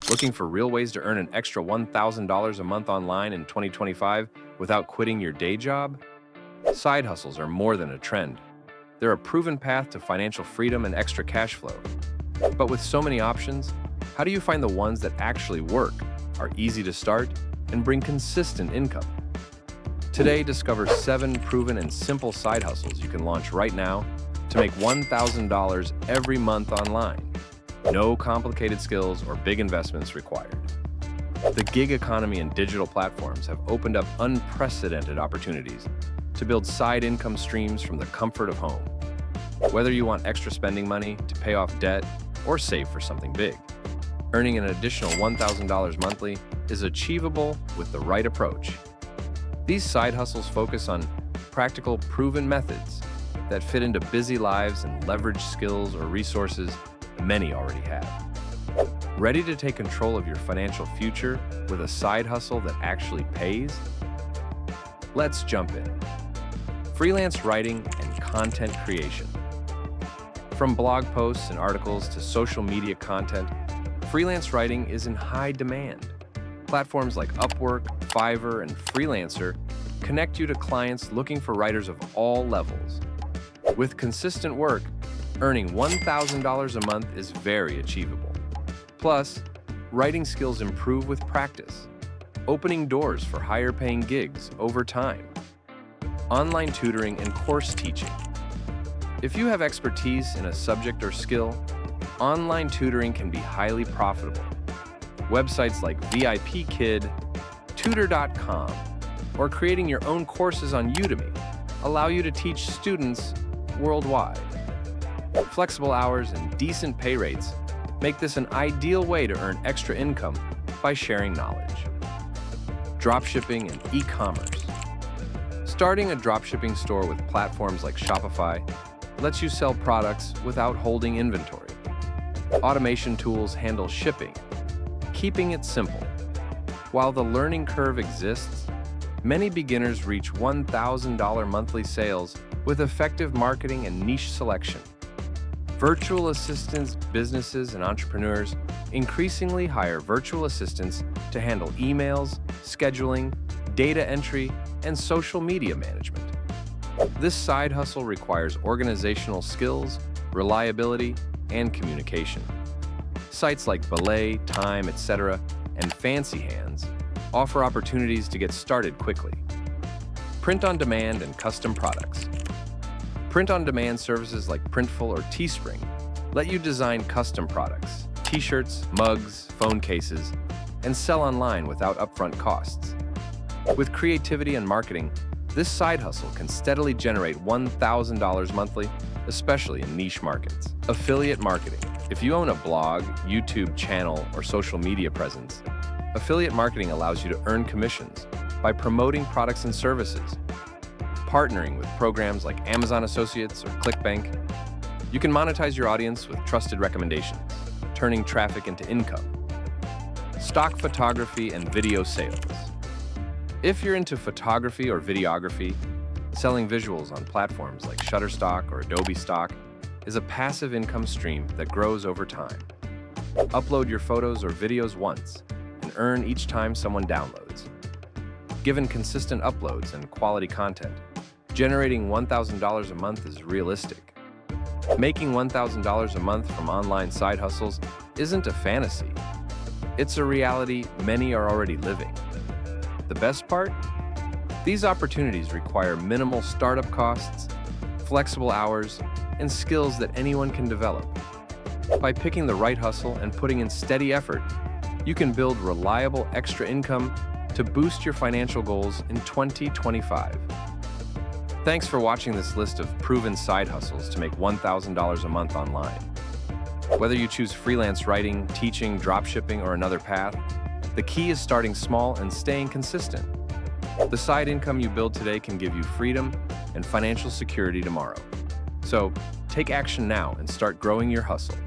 Looking for real ways to earn an extra $1,000 a month online in 2025 without quitting your day job? Side hustles are more than a trend. They're a proven path to financial freedom and extra cash flow. But with so many options, how do you find the ones that actually work, are easy to start, and bring consistent income? Today, discover 7 proven and simple side hustles you can launch right now to make $1,000 every month online. No complicated skills or big investments required. The gig economy and digital platforms have opened up unprecedented opportunities to build side income streams from the comfort of home. Whether you want extra spending money to pay off debt or save for something big, earning an additional $1,000 monthly is achievable with the right approach. These side hustles focus on practical, proven methods that fit into busy lives and leverage skills or resources many already have. Ready to take control of your financial future with a side hustle that actually pays? Let's jump in. Freelance writing and content creation. From blog posts and articles to social media content, freelance writing is in high demand. Platforms like Upwork, Fiverr, and Freelancer connect you to clients looking for writers of all levels. With consistent work, earning $1,000 a month is very achievable. Plus, writing skills improve with practice, opening doors for higher-paying gigs over time. Online tutoring and course teaching. If you have expertise in a subject or skill, online tutoring can be highly profitable. Websites like VIPKid, Tutor.com, or creating your own courses on Udemy allow you to teach students worldwide. Flexible hours and decent pay rates make this an ideal way to earn extra income by sharing knowledge. Dropshipping and e-commerce. Starting a dropshipping store with platforms like Shopify lets you sell products without holding inventory. Automation tools handle shipping, keeping it simple. While the learning curve exists, many beginners reach $1,000 monthly sales with effective marketing and niche selection. Virtual assistants, businesses, and entrepreneurs increasingly hire virtual assistants to handle emails, scheduling, data entry, and social media management. This side hustle requires organizational skills, reliability, and communication. Sites like Belay, Time, etc., and Fancy Hands offer opportunities to get started quickly. Print-on-demand and custom products. Print-on-demand services like Printful or Teespring let you design custom products, t-shirts, mugs, phone cases, and sell online without upfront costs. With creativity and marketing, this side hustle can steadily generate $1,000 monthly, especially in niche markets. Affiliate marketing. If you own a blog, YouTube channel, or social media presence, affiliate marketing allows you to earn commissions by promoting products and services. Partnering with programs like Amazon Associates or ClickBank, you can monetize your audience with trusted recommendations, turning traffic into income. Stock photography and video sales. If you're into photography or videography, selling visuals on platforms like Shutterstock or Adobe Stock is a passive income stream that grows over time. Upload your photos or videos once and earn each time someone downloads. Given consistent uploads and quality content, generating $1,000 a month is realistic. Making $1,000 a month from online side hustles isn't a fantasy. It's a reality many are already living. The best part? These opportunities require minimal startup costs, flexible hours, and skills that anyone can develop. By picking the right hustle and putting in steady effort, you can build reliable extra income to boost your financial goals in 2025. Thanks for watching this list of proven side hustles to make $1,000 a month online. Whether you choose freelance writing, teaching, dropshipping, or another path, the key is starting small and staying consistent. The side income you build today can give you freedom and financial security tomorrow. So, take action now and start growing your hustle.